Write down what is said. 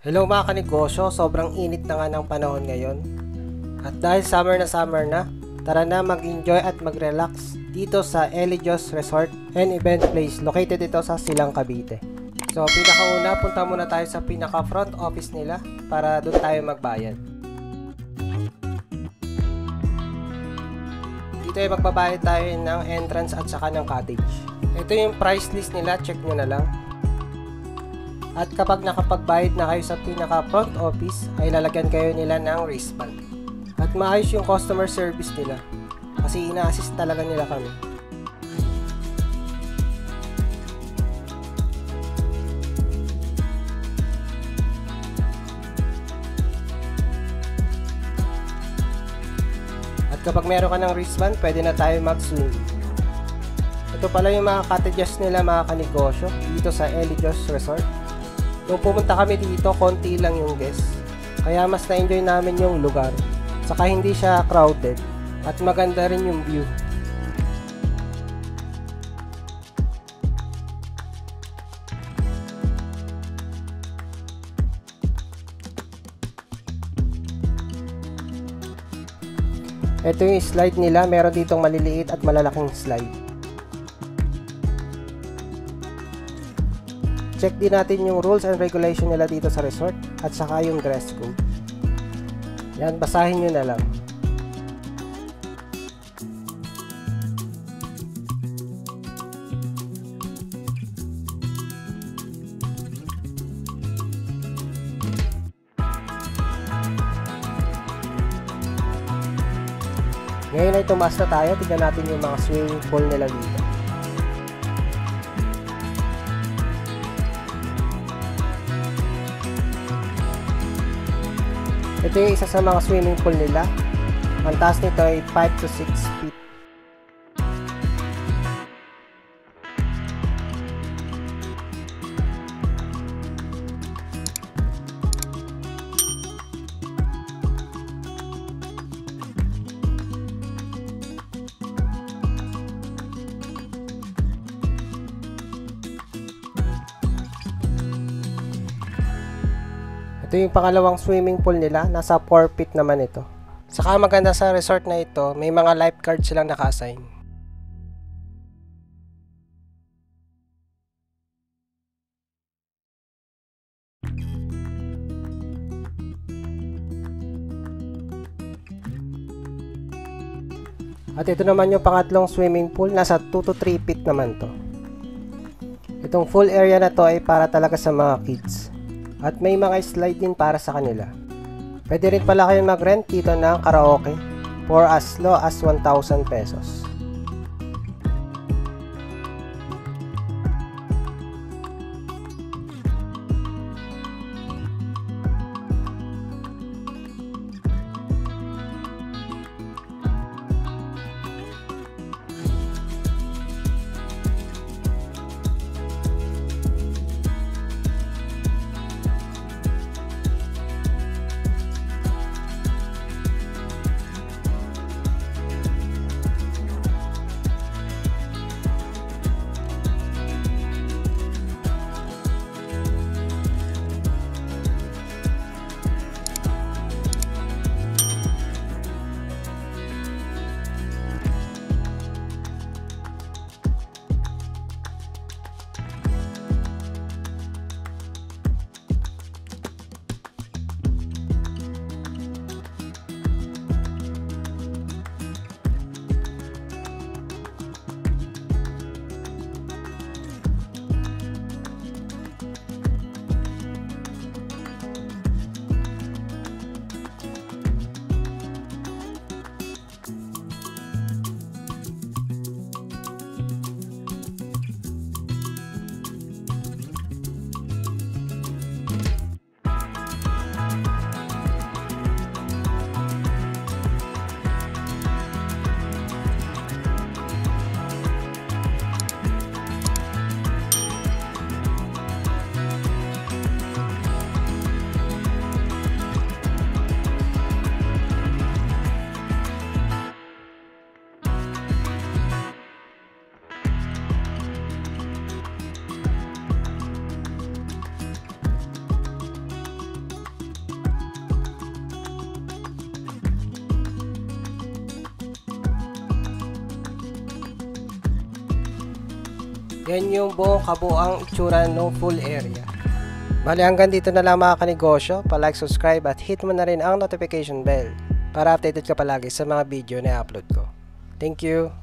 Hello mga kanegosyo, sobrang init na nga ng panahon ngayon. At dahil summer na, tara na mag-enjoy at mag-relax dito sa Elijos Resort and Event Place. Located ito sa Silang, Cavite. So pinakauna, punta muna tayo sa pinaka front office nila para doon tayo magbayad. Dito ay magbabayad tayo ng entrance at saka ng cottage. Ito yung price list nila, check nyo na lang. At kapag nakapagbayad na kayo sa pinaka front office, ay lalagyan kayo nila ng wristband. At maayos yung customer service nila kasi ina-assist talaga nila kami. At kapag meron ka ng wristband, pwede na tayo mag-swim. Ito pala yung mga cottages nila mga kanegosyo dito sa Elijos Resort. Nung pumunta kami dito, konti lang yung guests. Kaya mas na-enjoy namin yung lugar. Saka hindi siya crowded. At maganda rin yung view. Ito yung slide nila. Meron ditong maliliit at malalaking slide. Check din natin yung rules and regulation nila dito sa resort at saka yung dress code. Yan, basahin nyo na lang. Ngayon ay tumaas na tayo. Tignan natin yung mga swimming pool nila dito. Ito yung isa sa mga swimming pool nila. Ang taas nito ay 5 to 6 feet. Ito yung pangalawang swimming pool nila, nasa 4 feet naman ito. Saka maganda sa resort na ito, may mga lifeguard silang naka-assign. At ito naman yung pangatlong swimming pool, nasa 2 to 3 feet naman to. Itong full area na to ay para talaga sa mga kids. At may mga slide din para sa kanila. Pwede rin pala kayong mag-rent dito ng karaoke for as low as 1,000 pesos. Yan yung buong kabuang itsura ng full area. Bali hanggang dito na lang mga kanegosyo. Pa-like, subscribe at hit mo na rin ang notification bell para updated ka palagi sa mga video na i-upload ko. Thank you!